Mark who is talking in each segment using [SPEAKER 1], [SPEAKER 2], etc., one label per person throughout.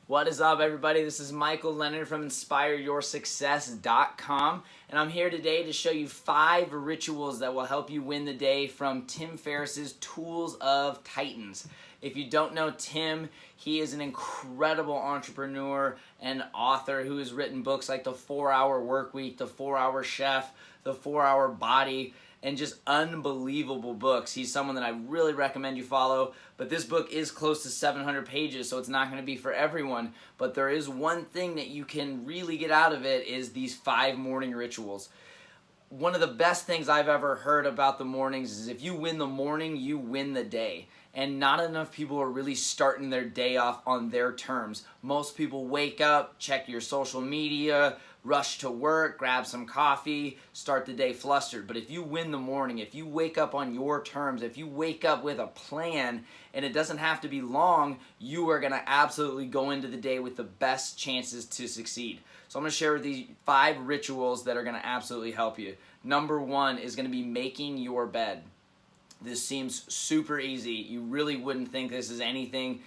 [SPEAKER 1] What is up, everybody? This is Michael Leonard from InspireYourSuccess.com, and I'm here today to show you 5 rituals that will help you win the day from Tim Ferris's Tools of Titans. If you don't know Tim, he is an incredible entrepreneur and author who has written books like The 4-Hour Workweek, The 4-Hour Chef, The 4-Hour Body, and just unbelievable books. He's someone that I really recommend you follow, but this book is close to 700 pages, so it's not going to be for everyone, but there is one thing that you can really get out of it is these 5 morning rituals. One of the best things I've ever heard about the mornings is if you win the morning, you win the day. And not enough people are really starting their day off on their terms. Most people wake up, check your social media, rush to work, grab some coffee, start the day flustered. But if you win the morning, if you wake up on your terms, if you wake up with a plan, and it doesn't have to be long, you are gonna absolutely go into the day with the best chances to succeed. So I'm gonna share these 5 rituals that are gonna absolutely help you. Number 1 is gonna be making your bed. This seems super easy. You really wouldn't think this is anything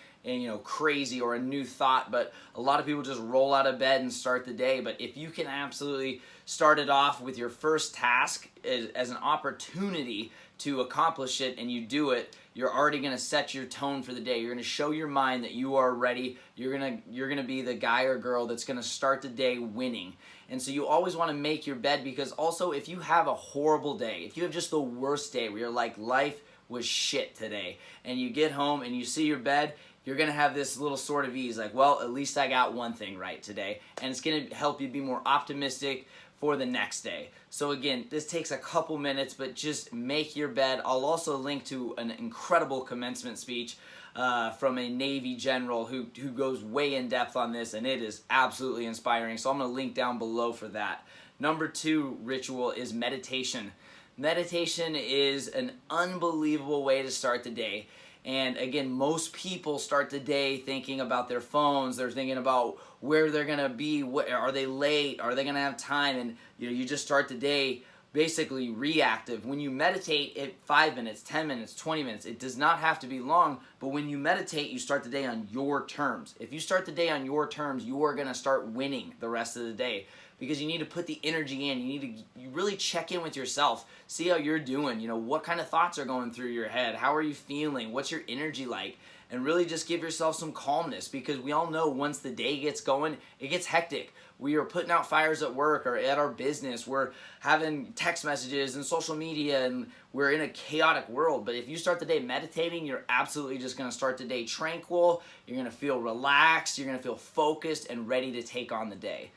[SPEAKER 1] crazy or a new thought, but a lot of people just roll out of bed and start the day. But if you can absolutely start it off with your first task as an opportunity to accomplish it, and you do it, you're already going to set your tone for the day. You're going to show your mind that you are ready. You're going to be the guy or girl that's going to start the day winning. And so you always want to make your bed, because also if you have a horrible day, if you have just the worst day where you're like, life was shit today, and you get home and you see your bed, you're going to have this little sort of ease, like, well, at least I got one thing right today. And it's going to help you be more optimistic for the next day. So again, this takes a couple minutes, but just make your bed. I'll also link to an incredible commencement speech from a Navy general who goes way in depth on this, and it is absolutely inspiring. So I'm going to link down below for that. Number 2 ritual is meditation. Meditation is an unbelievable way to start the day. And again, most people start the day thinking about their phones. They're thinking about where they're going to be. Are they late? Are they going to have time? And you just start the day basically reactive. When you meditate, 5 minutes, 10 minutes, 20 minutes, it does not have to be long, but when you meditate, you start the day on your terms. If you start the day on your terms, you are going to start winning the rest of the day, because you need to put the energy in. You really check in with yourself, see how you're doing, what kind of thoughts are going through your head, how are you feeling, what's your energy like, and really just give yourself some calmness, because we all know once the day gets going, it gets hectic. We are putting out fires at work or at our business. We're having text messages and social media, and we're in a chaotic world. But if you start the day meditating, you're absolutely just going to start the day tranquil. You're going to feel relaxed. You're going to feel focused and ready to take on the day.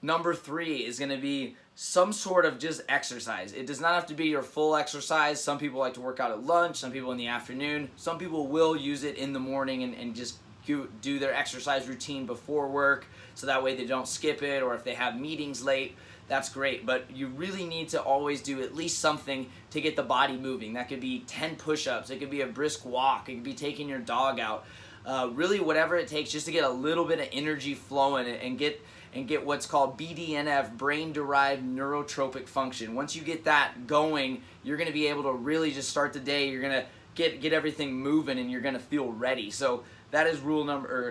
[SPEAKER 1] Number 3 is going to be some sort of just exercise. It does not have to be your full exercise. Some people like to work out at lunch, some people in the afternoon. Some people will use it in the morning and just do their exercise routine before work, so that way they don't skip it, or if they have meetings late, that's great. But you really need to always do at least something to get the body moving. That could be 10 push-ups, it could be a brisk walk, it could be taking your dog out. Really whatever it takes just to get a little bit of energy flowing and get what's called BDNF, brain-derived neurotropic function. Once you get that going, you're going to be able to really just start the day. You're going to get everything moving, and you're going to feel ready. So that is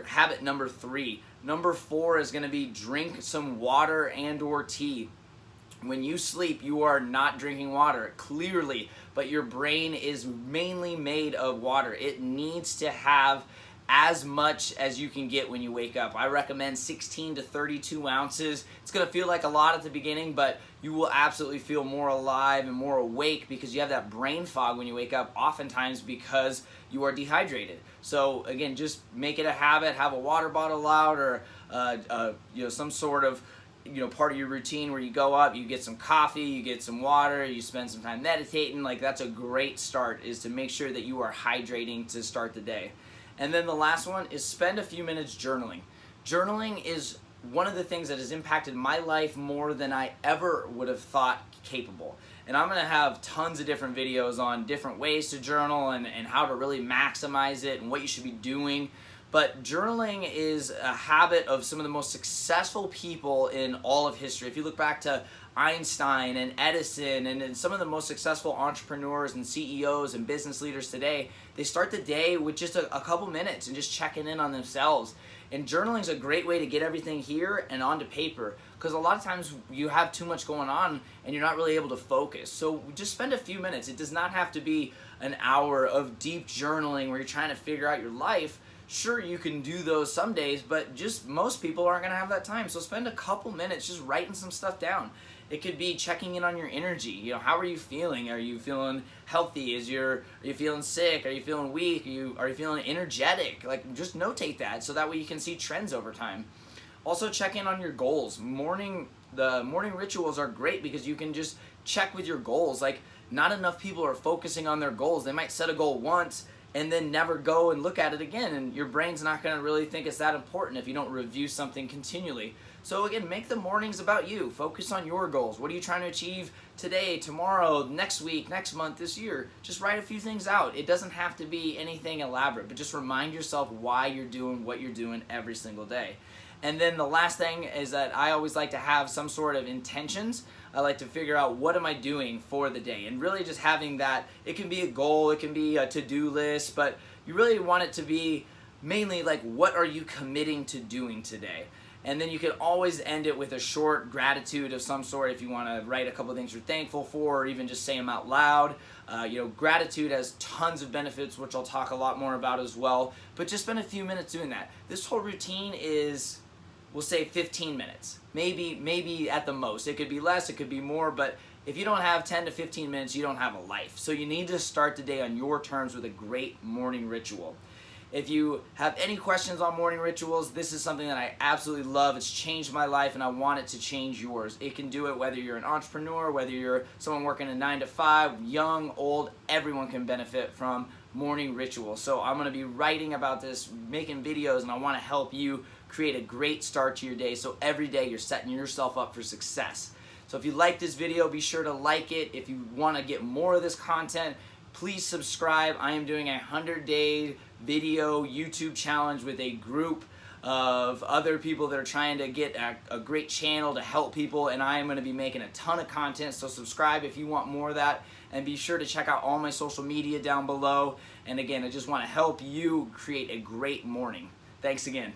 [SPEAKER 1] habit number 3. Number 4 is going to be drink some water and or tea. When you sleep, you are not drinking water, clearly, but your brain is mainly made of water. It needs to have as much as you can get when you wake up. I recommend 16 to 32 ounces. It's going to feel like a lot at the beginning, but you will absolutely feel more alive and more awake, because you have that brain fog when you wake up, oftentimes because you are dehydrated. So again, just make it a habit. Have a water bottle out, or some sort of part of your routine where you go up, you get some coffee, you get some water, you spend some time meditating. Like, that's a great start, is to make sure that you are hydrating to start the day. And then the last one is spend a few minutes journaling. Journaling is one of the things that has impacted my life more than I ever would have thought capable. And I'm going to have tons of different videos on different ways to journal and how to really maximize it and what you should be doing. But journaling is a habit of some of the most successful people in all of history. If you look back to Einstein and Edison and some of the most successful entrepreneurs and CEOs and business leaders today, they start the day with just a couple minutes and just checking in on themselves. And journaling is a great way to get everything here and onto paper, because a lot of times you have too much going on and you're not really able to focus. So just spend a few minutes. It does not have to be an hour of deep journaling where you're trying to figure out your life. Sure, you can do those some days, but just most people aren't going to have that time. So spend a couple minutes just writing some stuff down. It could be checking in on your energy. You know, how are you feeling? Are you feeling healthy? Are you feeling sick? Are you feeling weak? Are you feeling energetic? Like, just notate that so that way you can see trends over time. Also, check in on your goals. The morning rituals are great because you can just check with your goals. Like, not enough people are focusing on their goals. They might set a goal once and then never go and look at it again, and your brain's not going to really think it's that important if you don't review something continually. So again, make the mornings about you. Focus on your goals. What are you trying to achieve today, tomorrow, next week, next month, this year? Just write a few things out. It doesn't have to be anything elaborate, but just remind yourself why you're doing what you're doing every single day. And then the last thing is that I always like to have some sort of intentions. I like to figure out what am I doing for the day, and really just having that. It can be a goal, it can be a to-do list, but you really want it to be mainly like, what are you committing to doing today? And then you can always end it with a short gratitude of some sort if you want to write a couple of things you're thankful for, or even just say them out loud. Gratitude has tons of benefits, which I'll talk a lot more about as well. But just spend a few minutes doing that. This whole routine is, we'll say 15 minutes. Maybe at the most. It could be less, it could be more, but if you don't have 10 to 15 minutes, you don't have a life. So you need to start the day on your terms with a great morning ritual. If you have any questions on morning rituals, this is something that I absolutely love. It's changed my life, and I want it to change yours. It can do it whether you're an entrepreneur, whether you're someone working a 9 to 5, young, old, everyone can benefit from morning rituals. So I'm going to be writing about this, making videos, and I want to help you create a great start to your day, so every day you're setting yourself up for success. So if you like this video, be sure to like it. If you want to get more of this content, please subscribe. I am doing a 100-day video YouTube challenge with a group of other people that are trying to get a great channel to help people, and I am going to be making a ton of content. So subscribe if you want more of that, and be sure to check out all my social media down below. And again, I just want to help you create a great morning. Thanks again.